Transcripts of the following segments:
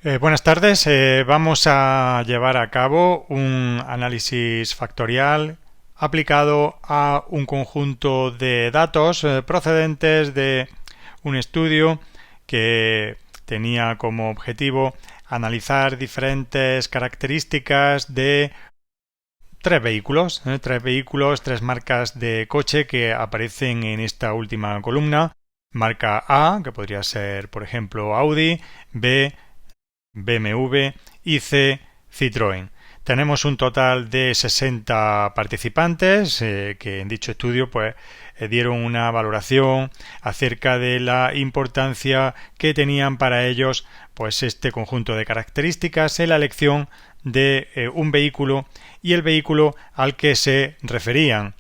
Buenas tardes. Vamos a llevar a cabo un análisis factorial aplicado a un conjunto de datos procedentes de un estudio que tenía como objetivo analizar diferentes características de tres marcas de coche que aparecen en esta última columna. Marca A, que podría ser, por ejemplo, Audi; B, BMW y C, Citroën. Tenemos un total de 60 participantes que en dicho estudio dieron una valoración acerca de la importancia que tenían para ellos este conjunto de características en la elección de un vehículo y el vehículo al que se referían.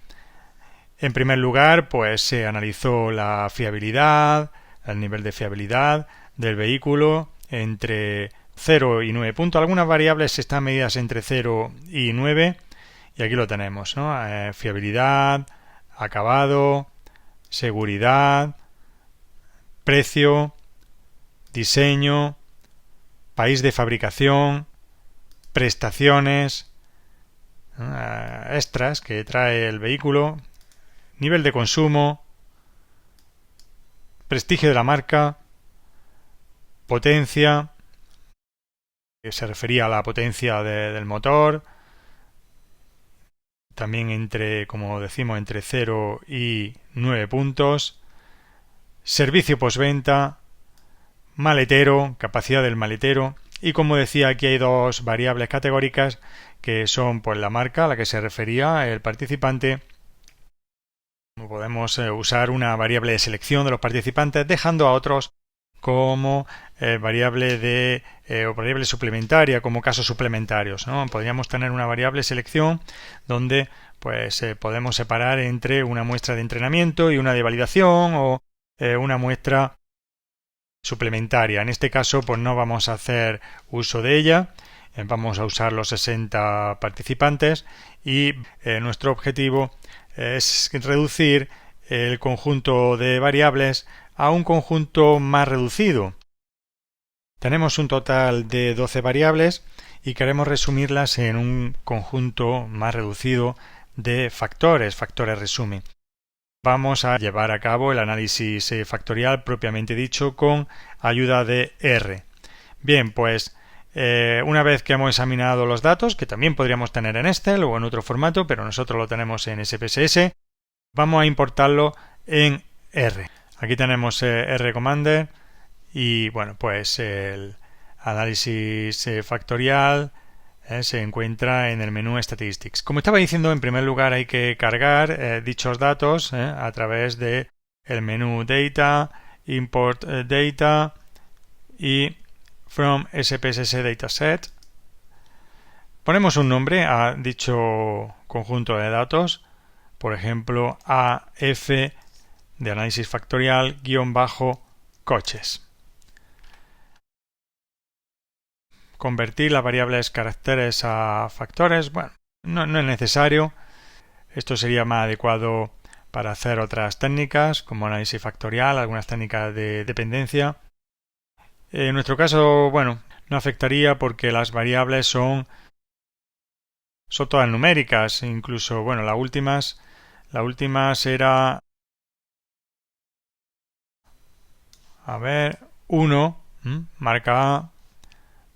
En primer lugar, se analizó la fiabilidad, el nivel de fiabilidad del vehículo entre 0 y 9 puntos. Algunas variables están medidas entre 0 y 9 y aquí lo tenemos, ¿no? Fiabilidad, acabado, seguridad, precio, diseño, país de fabricación, prestaciones, extras que trae el vehículo, nivel de consumo, prestigio de la marca, potencia, que se refería a la potencia del motor, también como decimos, entre 0 y 9 puntos, servicio postventa, maletero, capacidad del maletero, y como decía, aquí hay dos variables categóricas que son la marca a la que se refería el participante. Podemos usar una variable de selección de los participantes dejando a otros como variable o variable suplementaria, como casos suplementarios, ¿no? Podríamos tener una variable selección donde podemos separar entre una muestra de entrenamiento y una de validación, o una muestra suplementaria. En este caso no vamos a hacer uso de ella, vamos a usar los 60 participantes y nuestro objetivo es reducir el conjunto de variables a un conjunto más reducido. Tenemos un total de 12 variables y queremos resumirlas en un conjunto más reducido de factores resumen. Vamos a llevar a cabo el análisis factorial propiamente dicho con ayuda de R. Bien, una vez que hemos examinado los datos, que también podríamos tener en Excel o en otro formato, pero nosotros lo tenemos en SPSS, vamos a importarlo en R. Aquí tenemos R Commander y el análisis factorial se encuentra en el menú Statistics. Como estaba diciendo, en primer lugar hay que cargar dichos datos a través de el menú Data, Import Data y From SPSS Dataset. Ponemos un nombre a dicho conjunto de datos, por ejemplo AF de análisis factorial _coches. Convertir las variables caracteres a factores, no es necesario. Esto sería más adecuado para hacer otras técnicas como análisis factorial, algunas técnicas de dependencia. En nuestro caso, no afectaría porque las variables son todas numéricas, incluso, la última era 1, marca A,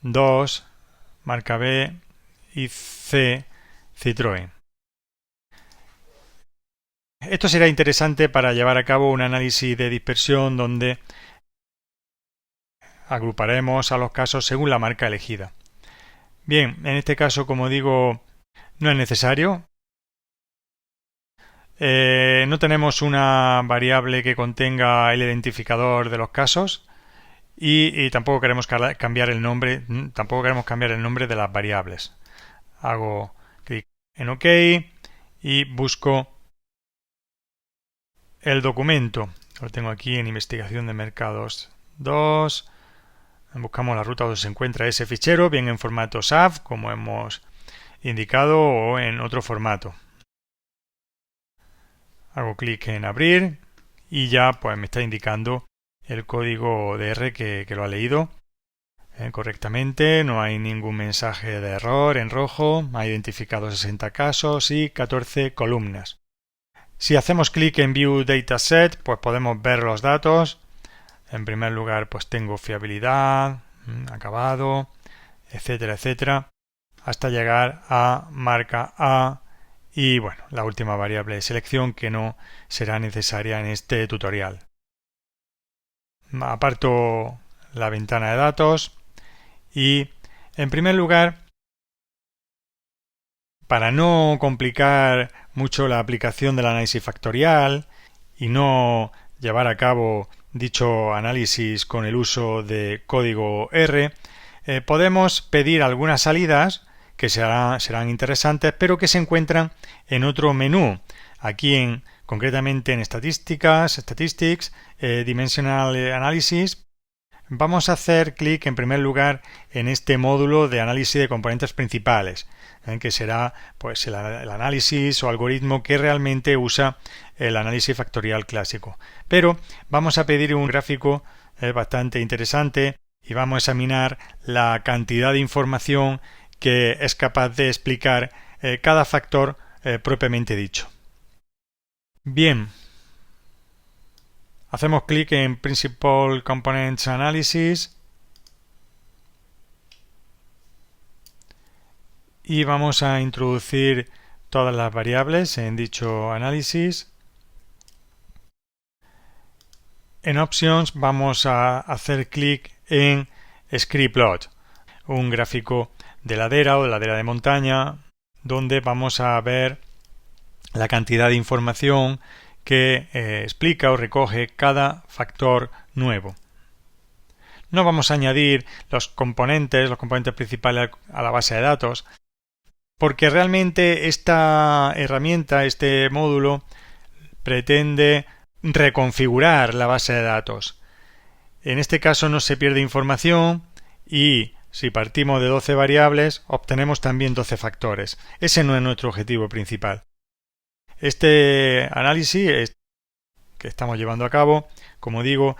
2, marca B y C, Citroën. Esto será interesante para llevar a cabo un análisis de dispersión donde agruparemos a los casos según la marca elegida. Bien, en este caso, como digo, no es necesario. No tenemos una variable que contenga el identificador de los casos y tampoco queremos cambiar el nombre, de las variables. Hago clic en OK y busco el documento. Lo tengo aquí en investigación de mercados 2. Buscamos la ruta donde se encuentra ese fichero, bien en formato SAF, como hemos indicado, o en otro formato. Hago clic en abrir y ya me está indicando el código DR que lo ha leído. correctamente, no hay ningún mensaje de error en rojo, ha identificado 60 casos y 14 columnas. Si hacemos clic en View Dataset, pues podemos ver los datos. En primer lugar, pues tengo fiabilidad, acabado, etcétera, etcétera, hasta llegar a marca A y bueno, la última variable de selección que no será necesaria en este tutorial. Aparto la ventana de datos y en primer lugar, para no complicar mucho la aplicación del análisis factorial y no llevar a cabo dicho análisis con el uso de código R, podemos pedir algunas salidas que serán interesantes, pero que se encuentran en otro menú. Aquí concretamente en Statistics, Dimensional Analysis, vamos a hacer clic en primer lugar en este módulo de análisis de componentes principales, que será pues el análisis o algoritmo que realmente usa el análisis factorial clásico. Pero vamos a pedir un gráfico bastante interesante y vamos a examinar la cantidad de información que es capaz de explicar cada factor propiamente dicho. Bien, hacemos clic en Principal Components Analysis y vamos a introducir todas las variables en dicho análisis. En Options vamos a hacer clic en Scree-Plot, un gráfico de ladera o de ladera de montaña, donde vamos a ver la cantidad de información que explica o recoge cada factor nuevo. No vamos a añadir los componentes principales a la base de datos, porque realmente esta herramienta, este módulo, pretende reconfigurar la base de datos. En este caso no se pierde información y si partimos de 12 variables obtenemos también 12 factores. Ese no es nuestro objetivo principal. Este análisis que estamos llevando a cabo, como digo,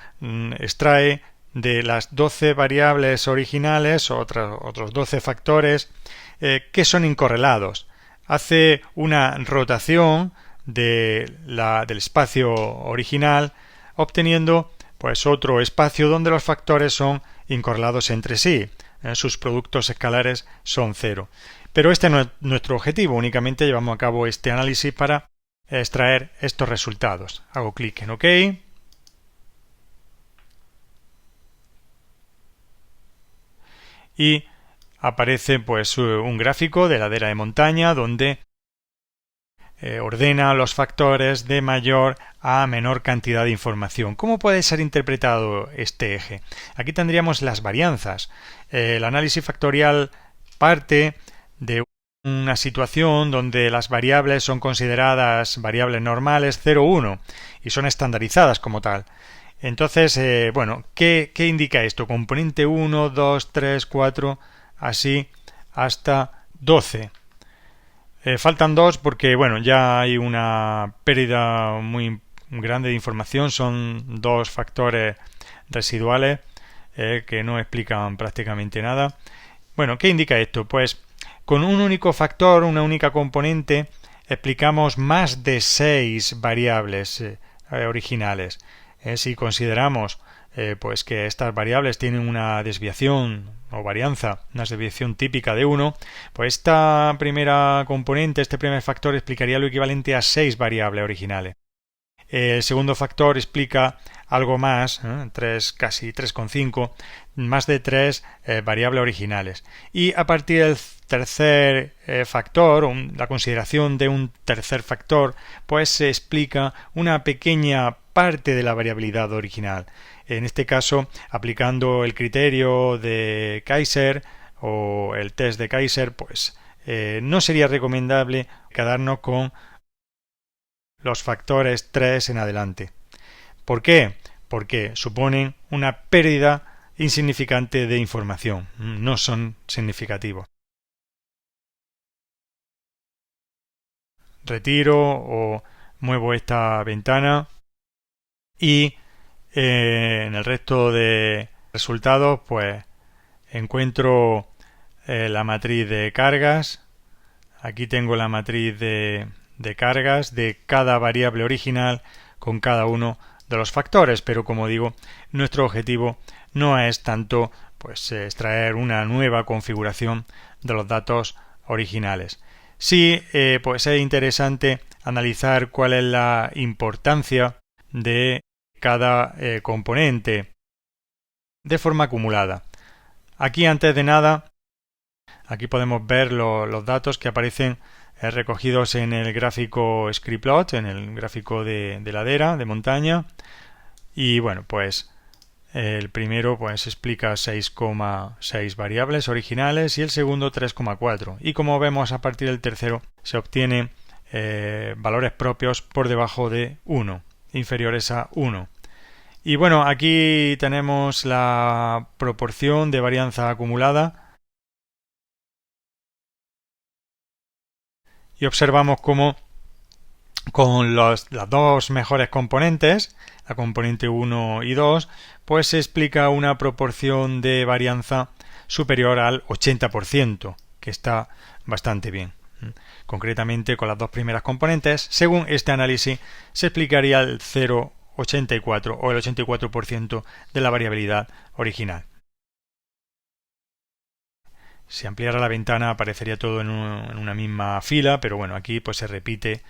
extrae de las 12 variables originales otros 12 factores que son incorrelados. Hace una rotación del espacio original, obteniendo pues otro espacio donde los factores son incorrelados entre sí. Sus productos escalares son 0. Pero este no es nuestro objetivo, únicamente llevamos a cabo este análisis para extraer estos resultados. Hago clic en OK. Y aparece pues un gráfico de ladera de montaña donde ordena los factores de mayor a menor cantidad de información. ¿Cómo puede ser interpretado este eje? Aquí tendríamos las varianzas. El análisis factorial parte de una situación donde las variables son consideradas variables normales 0, 1 y son estandarizadas como tal. Entonces, ¿qué indica esto? Componente 1, 2, 3, 4, así hasta 12. Faltan 2 porque, ya hay una pérdida muy grande de información. Son 2 factores residuales que no explican prácticamente nada. ¿Qué indica esto? Pues con un único factor, una única componente, explicamos más de 6 variables originales. Si consideramos pues que estas variables tienen una desviación o varianza, una desviación típica de 1, pues esta primera componente, este primer factor explicaría lo equivalente a 6 variables originales. El segundo factor explica algo más, 3, casi 3,5, más de 3 variables originales. Y a partir del tercer factor, la consideración de un tercer factor, pues se explica una pequeña parte de la variabilidad original. En este caso, aplicando el criterio de Kaiser o el test de Kaiser, pues no sería recomendable quedarnos con los factores 3 en adelante. ¿Por qué? Porque suponen una pérdida insignificante de información, no son significativos. Retiro o muevo esta ventana y en el resto de resultados pues encuentro la matriz de cargas. Aquí tengo la matriz de cargas de cada variable original con cada uno de los factores, pero como digo, nuestro objetivo no es tanto pues extraer una nueva configuración de los datos originales. Sí, pues es interesante analizar cuál es la importancia de cada componente de forma acumulada. Aquí, antes de nada, aquí podemos ver los datos que aparecen recogidos en el gráfico Scriplot, en el gráfico de ladera, de montaña. Y bueno, pues el primero pues explica 6,6 variables originales y el segundo 3,4. Y como vemos, a partir del tercero se obtienen valores propios por debajo de 1, inferiores a 1. Y bueno, aquí tenemos la proporción de varianza acumulada y observamos cómo con las dos mejores componentes, la componente 1 y 2, pues se explica una proporción de varianza superior al 80%, que está bastante bien. Concretamente, con las dos primeras componentes, según este análisis, se explicaría el 0,84 o el 84% de la variabilidad original. Si ampliara la ventana aparecería todo en una misma fila, pero bueno, aquí pues se repite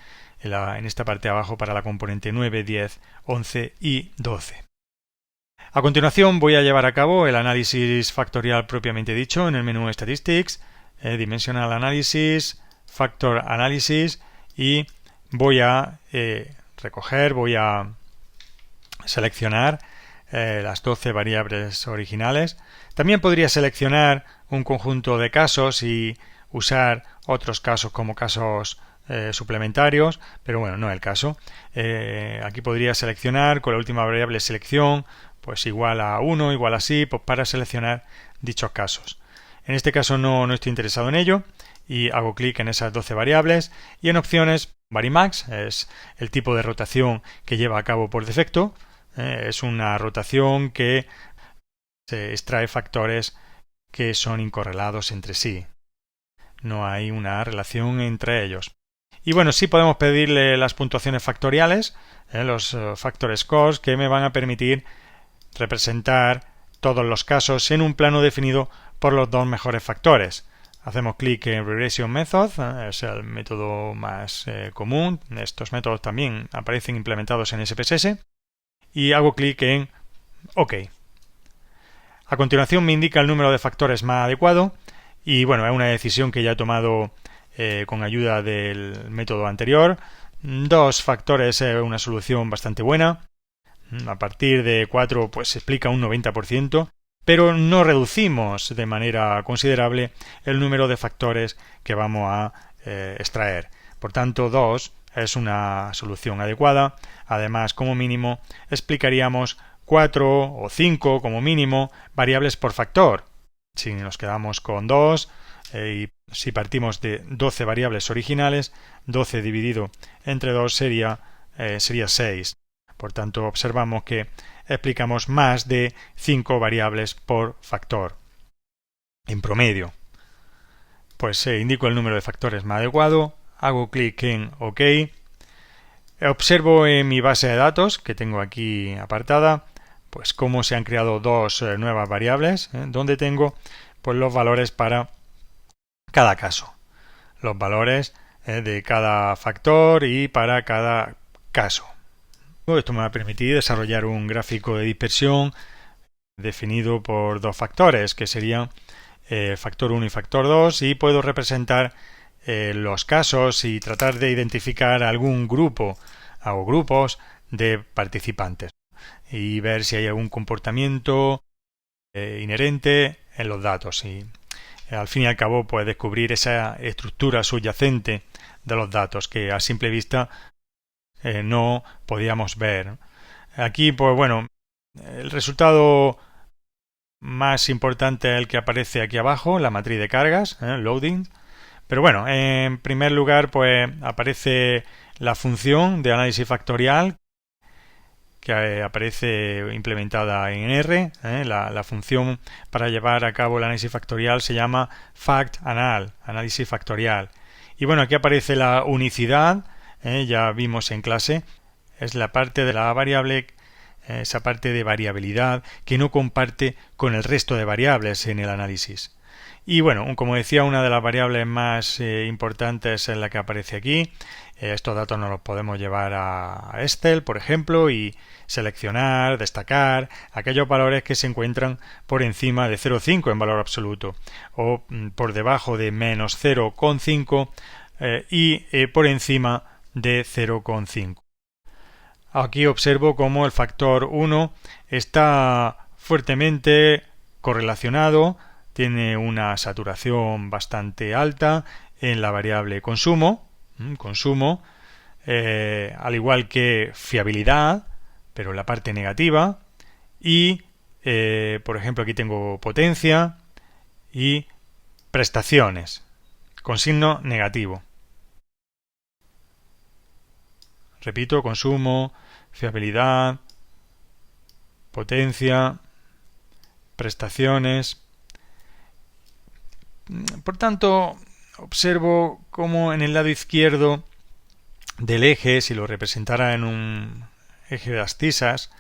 en esta parte de abajo para la componente 9, 10, 11 y 12. A continuación voy a llevar a cabo el análisis factorial propiamente dicho en el menú Statistics, Dimensional Analysis, Factor Analysis, y voy a voy a seleccionar las 12 variables originales. También podría seleccionar un conjunto de casos y usar otros casos como casos suplementarios, pero bueno, no es el caso. Aquí podría seleccionar con la última variable selección, pues igual a 1, igual así, pues para seleccionar dichos casos. En este caso no estoy interesado en ello y hago clic en esas 12 variables y en opciones Varimax, es el tipo de rotación que lleva a cabo por defecto. Es una rotación que se extrae factores que son incorrelados entre sí. No hay una relación entre ellos. Y bueno, sí podemos pedirle las puntuaciones factoriales, los factor scores, que me van a permitir representar todos los casos en un plano definido por los dos mejores factores. Hacemos clic en Regression Method, es el método más común. Estos métodos también aparecen implementados en SPSS. Y hago clic en OK. A continuación me indica el número de factores más adecuado y bueno, es una decisión que ya he tomado con ayuda del método anterior. 2 factores es una solución bastante buena. A partir de 4 pues se explica un 90%, pero no reducimos de manera considerable el número de factores que vamos a extraer. Por tanto, 2 es una solución adecuada. Además, como mínimo, explicaríamos 4 o 5 como mínimo variables por factor. Si nos quedamos con 2 y si partimos de 12 variables originales, 12 dividido entre 2 sería 6. Por tanto, observamos que explicamos más de 5 variables por factor en promedio. Pues indico el número de factores más adecuado, hago clic en OK, observo en mi base de datos que tengo aquí apartada pues cómo se han creado 2 nuevas variables, donde tengo pues los valores para cada caso, los valores de cada factor y para cada caso. Esto me va a permitir desarrollar un gráfico de dispersión definido por 2 factores, que serían factor 1 y factor 2, y puedo representar los casos y tratar de identificar algún grupo o grupos de participantes y ver si hay algún comportamiento inherente en los datos y al fin y al cabo pues descubrir esa estructura subyacente de los datos que a simple vista no podíamos ver. Aquí pues bueno, el resultado más importante es el que aparece aquí abajo, la matriz de cargas, loading. Pero bueno, en primer lugar pues aparece la función de análisis factorial que aparece implementada en R. La función para llevar a cabo el análisis factorial se llama factanal, análisis factorial. Y bueno, aquí aparece la unicidad, ya vimos en clase, es la parte de la variable, esa parte de variabilidad que no comparte con el resto de variables en el análisis. Y bueno, como decía, una de las variables más importantes es la que aparece aquí. Estos datos nos los podemos llevar a Excel, por ejemplo, y seleccionar, destacar aquellos valores que se encuentran por encima de 0,5 en valor absoluto o por debajo de menos 0,5 y por encima de 0,5. Aquí observo cómo el factor 1 está fuertemente correlacionado, tiene una saturación bastante alta en la variable consumo, al igual que fiabilidad, pero en la parte negativa, y por ejemplo aquí tengo potencia y prestaciones con signo negativo. Repito, consumo, fiabilidad, potencia, prestaciones. Por tanto, observo cómo en el lado izquierdo del eje, si lo representara en un eje de abscisas,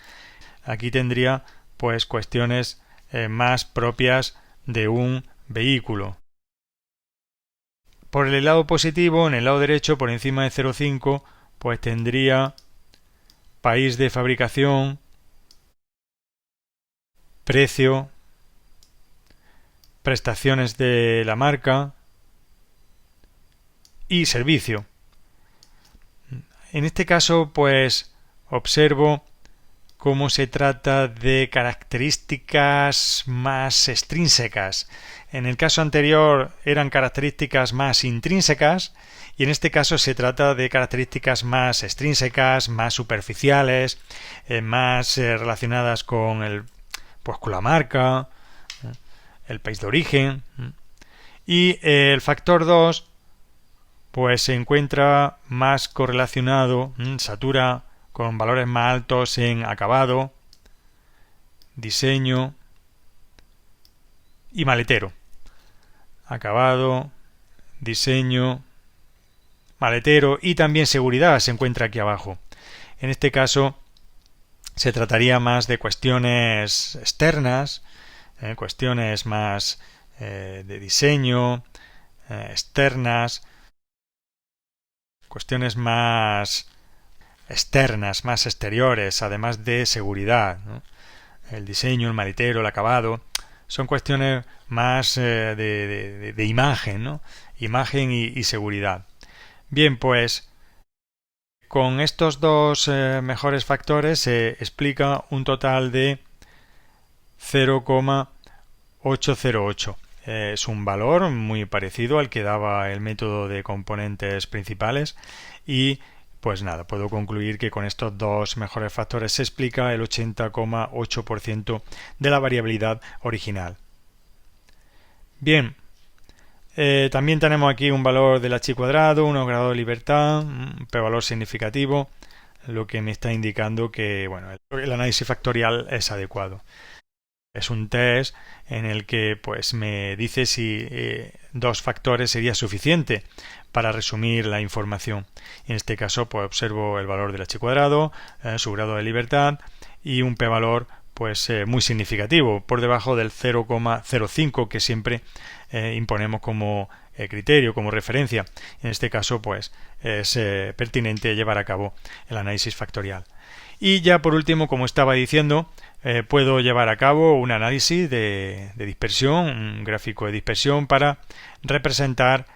aquí tendría pues cuestiones más propias de un vehículo. Por el lado positivo, en el lado derecho, por encima de 0,5, pues tendría país de fabricación, precio, prestaciones de la marca y servicio. En este caso, pues observo cómo se trata de características más extrínsecas. En el caso anterior eran características más intrínsecas y en este caso se trata de características más extrínsecas, más superficiales, más relacionadas con con la marca, el país de origen. Y el factor 2 pues se encuentra más correlacionado, satura con valores más altos en acabado, diseño y maletero. Acabado, diseño, maletero y también seguridad se encuentra aquí abajo. En este caso se trataría más de cuestiones externas, cuestiones más de diseño, externas, cuestiones más externas, más exteriores, además de seguridad, ¿no? El diseño, el maletero, el acabado, son cuestiones más de imagen, ¿no? Imagen y seguridad. Bien, pues con estos dos mejores factores se explica un total de 0,808. Es un valor muy parecido al que daba el método de componentes principales y pues nada, puedo concluir que con estos dos mejores factores se explica el 80,8% de la variabilidad original. Bien, también tenemos aquí un valor del h cuadrado, 1 grado de libertad, un p-valor significativo, lo que me está indicando que bueno, el análisis factorial es adecuado. Es un test en el que pues me dice si dos factores sería suficiente para resumir la información. En este caso pues observo el valor del h cuadrado, su grado de libertad y un p-valor pues muy significativo, por debajo del 0,05 que siempre imponemos como criterio, como referencia. En este caso pues es pertinente llevar a cabo el análisis factorial. Y ya por último, como estaba diciendo, puedo llevar a cabo un análisis de dispersión, un gráfico de dispersión para representar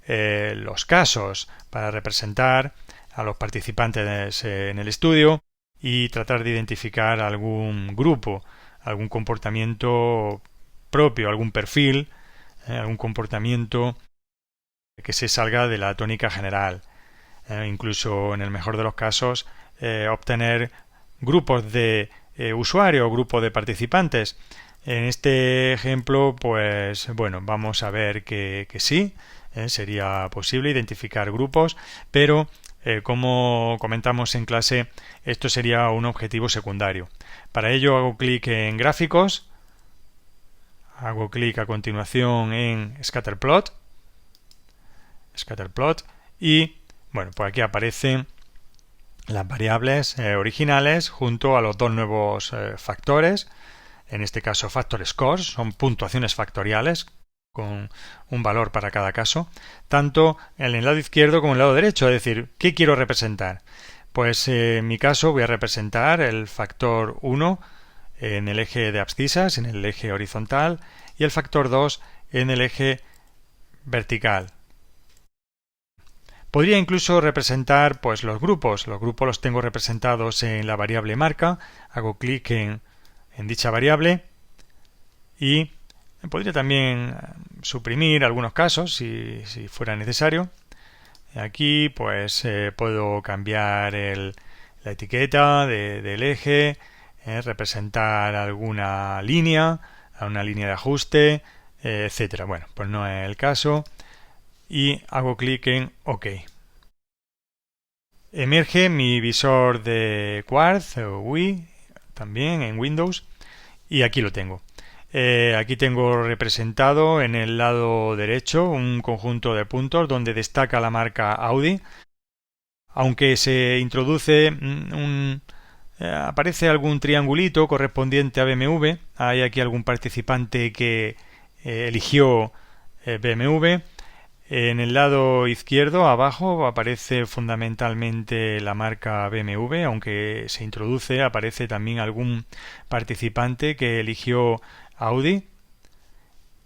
los casos, para representar a los participantes en el estudio y tratar de identificar algún grupo, algún comportamiento propio, algún perfil, algún comportamiento que se salga de la tónica general. Incluso en el mejor de los casos obtener grupos de usuarios o grupos de participantes. En este ejemplo, pues bueno, vamos a ver que sí, sería posible identificar grupos, pero como comentamos en clase, esto sería un objetivo secundario. Para ello hago clic en gráficos, hago clic a continuación en Scatterplot y bueno, pues aquí aparecen las variables originales junto a los dos nuevos factores, en este caso factor scores, son puntuaciones factoriales con un valor para cada caso, tanto en el lado izquierdo como en el lado derecho, es decir, ¿qué quiero representar? Pues en mi caso voy a representar el factor 1 en el eje de abscisas, en el eje horizontal, y el factor 2 en el eje vertical. Podría incluso representar pues los grupos. Los grupos los tengo representados en la variable marca. Hago clic en dicha variable y podría también suprimir algunos casos si fuera necesario. Aquí pues puedo cambiar la etiqueta del eje, representar alguna línea de ajuste, etcétera. Bueno, pues no es el caso y hago clic en OK. Emerge mi visor de Quartz o Wii también en Windows y aquí lo tengo. Aquí tengo representado en el lado derecho un conjunto de puntos donde destaca la marca Audi. Aunque se introduce aparece algún triangulito correspondiente a BMW. Hay aquí algún participante que eligió BMW. En el lado izquierdo, abajo, aparece fundamentalmente la marca BMW, aunque se introduce, aparece también algún participante que eligió Audi.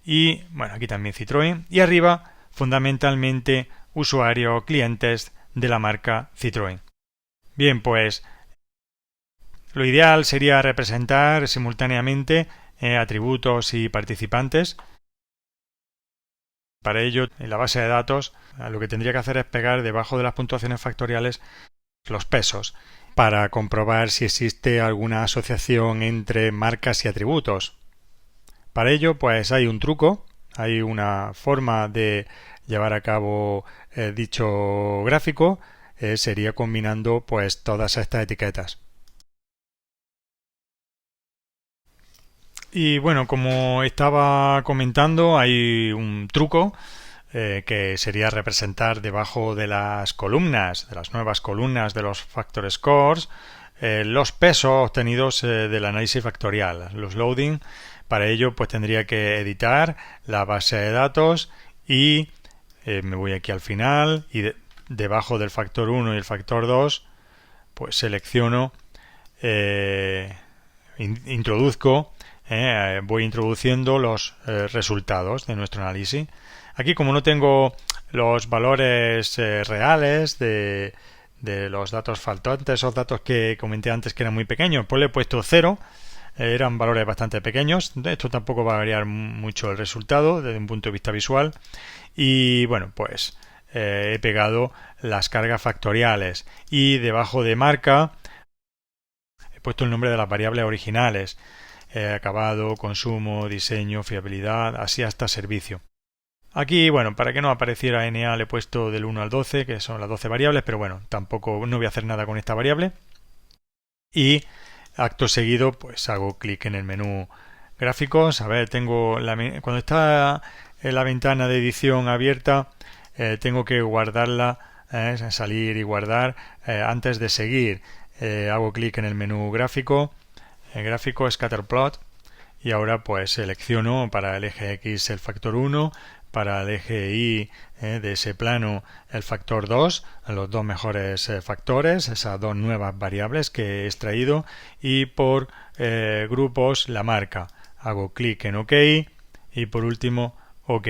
Y, bueno, aquí también Citroën. Y arriba, fundamentalmente, usuarios, clientes de la marca Citroën. Bien, pues lo ideal sería representar simultáneamente atributos y participantes. Para ello, en la base de datos, lo que tendría que hacer es pegar debajo de las puntuaciones factoriales los pesos para comprobar si existe alguna asociación entre marcas y atributos. Para ello, pues hay un truco, hay una forma de llevar a cabo dicho gráfico, sería combinando pues todas estas etiquetas. Y bueno, como estaba comentando, hay un truco que sería representar debajo de las columnas, de las nuevas columnas de los factor scores, los pesos obtenidos del análisis factorial, los loading. Para ello, pues tendría que editar la base de datos y me voy aquí al final y debajo del factor 1 y el factor 2, pues selecciono, introduzco, voy introduciendo los resultados de nuestro análisis. Aquí, como no tengo los valores reales de los datos faltantes, esos datos que comenté antes que eran muy pequeños, pues le he puesto 0. Eran valores bastante pequeños. Esto tampoco va a variar mucho el resultado desde un punto de vista visual. Y bueno, pues he pegado las cargas factoriales y debajo de marca he puesto el nombre de las variables originales: acabado, consumo, diseño, fiabilidad, así hasta servicio. Aquí, bueno, para que no apareciera NA le he puesto del 1 al 12, que son las 12 variables, pero bueno, tampoco no voy a hacer nada con esta variable. Y acto seguido, pues hago clic en el menú gráficos. A ver, cuando está la ventana de edición abierta, tengo que guardarla, salir y guardar antes de seguir. Hago clic en el menú gráfico, Scatterplot, y ahora pues selecciono para el eje X el factor 1, para el eje Y de ese plano el factor 2, los dos mejores factores, esas dos nuevas variables que he extraído, y por grupos la marca. Hago clic en OK y por último OK.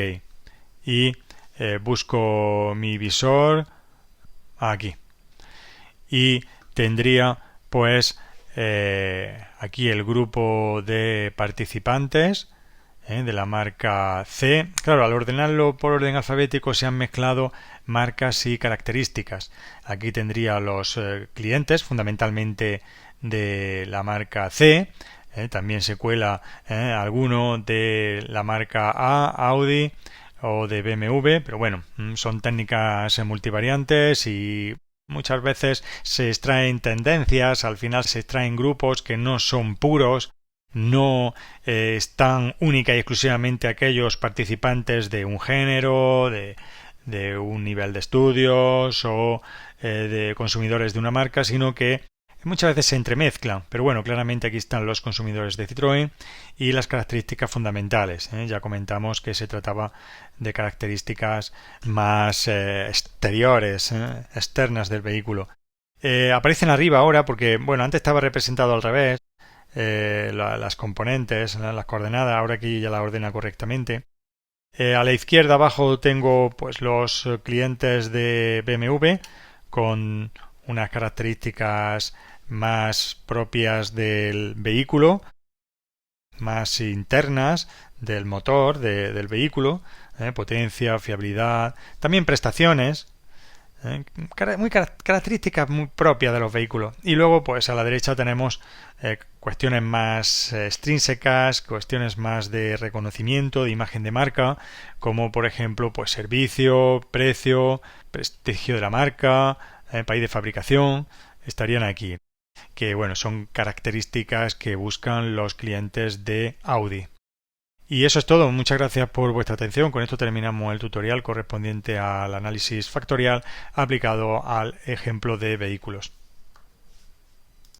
Y busco mi visor aquí. Y tendría pues aquí el grupo de participantes de la marca C. Claro, al ordenarlo por orden alfabético se han mezclado marcas y características. Aquí tendría los clientes, fundamentalmente de la marca C. También se cuela alguno de la marca A, Audi, o de BMW, pero bueno, son técnicas multivariantes y Muchas veces se extraen tendencias, al final se extraen grupos que no son puros, no están única y exclusivamente aquellos participantes de un género, de un nivel de estudios o de consumidores de una marca, sino que muchas veces se entremezclan. Pero bueno, claramente aquí están los consumidores de Citroën y las características fundamentales. Ya comentamos que se trataba de características más exteriores, externas del vehículo. Aparecen arriba ahora porque, bueno, antes estaba representado al revés, las componentes, las coordenadas, ahora aquí ya la ordena correctamente. A la izquierda abajo tengo pues los clientes de BMW con unas características más propias del vehículo, más internas del motor del vehículo, potencia, fiabilidad, también prestaciones, muy características muy propias de los vehículos. Y luego pues a la derecha tenemos cuestiones más extrínsecas, cuestiones más de reconocimiento, de imagen de marca, como por ejemplo pues servicio, precio, prestigio de la marca, país de fabricación, estarían aquí, que bueno, son características que buscan los clientes de Audi. Y eso es todo. Muchas gracias por vuestra atención. Con esto terminamos el tutorial correspondiente al análisis factorial aplicado al ejemplo de vehículos.